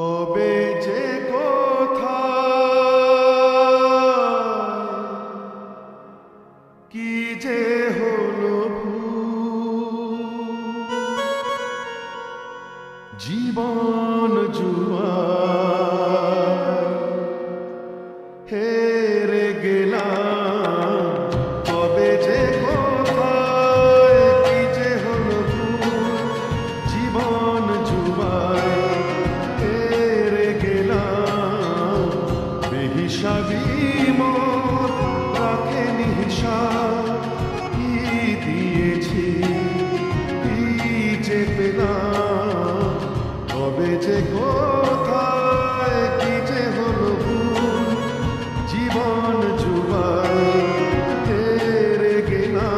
কবে যে কোথায় কি যে হলো জীবন জুয়ার হেরে গেলাম। কবে যে কোথায় কি যে হলো জীবন জুয়ার হেরে গেলাম। বেহিসাবি মন রাখেনি হিসাব, কি দিয়েছি কি যে পেলাম। কবে যে কোথায় কি যে হলো জীবন জুয়ায় হেরে গেলাম।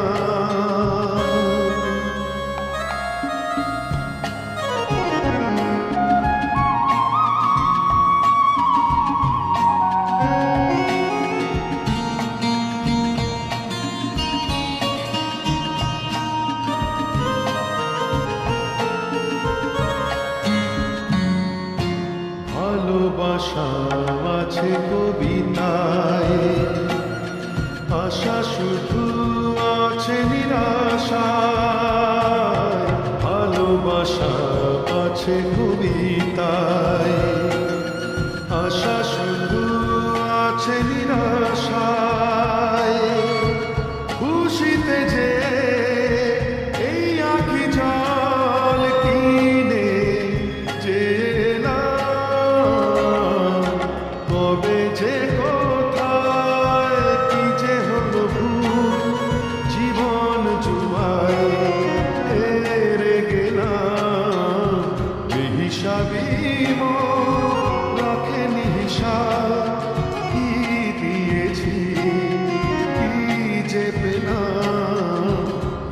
ভালোবাসা আছে কবিতায়, আশা শুধু আছে নিরাশায়। ভালোবাসা আছে কবিতায়, আশা শুধু আছে নিরাশায়। খুশিতে যে এই আঁখি জল কিনে যে কবে যে কোথায় কি যে হলো জীবন জুয়ায় হেরে গেলাম। বেহিসাবি মন রাখেনি হিসাব, কি দিয়েছি কি যে পেলাম।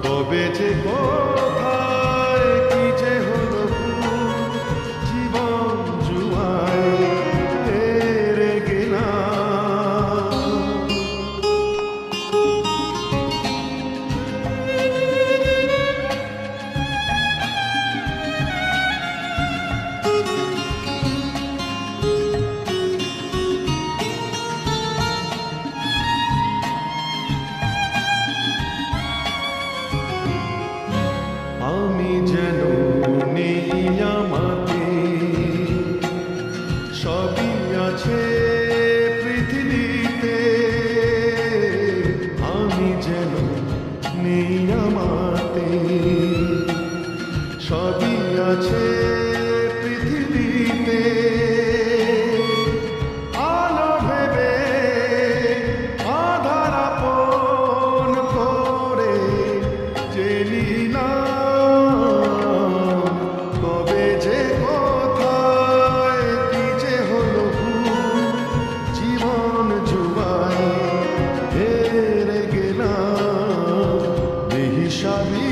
কবে যে কোথায় কি যে হলো জীবন জুয়ায় হেরে গেলাম। আমি যেন নেই আমাতে, সবই আছে পৃথিবীতে। আমি যেন নেই আমাতে, সবই আছে পৃথিবীতে। আলো ভেবে আধার আপন করে জেলি না। কবে যে কোথায় কি যে হলো জীবন জুয়ায় হেরে গেলাম। বেহিসাবি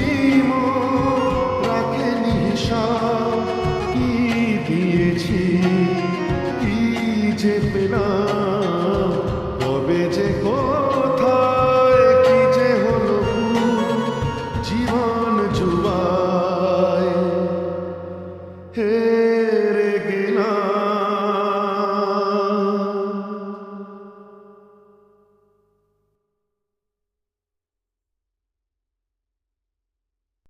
মন রাখেনি হিসাব, কি দিয়েছি কি যে পেলাম। কবে যে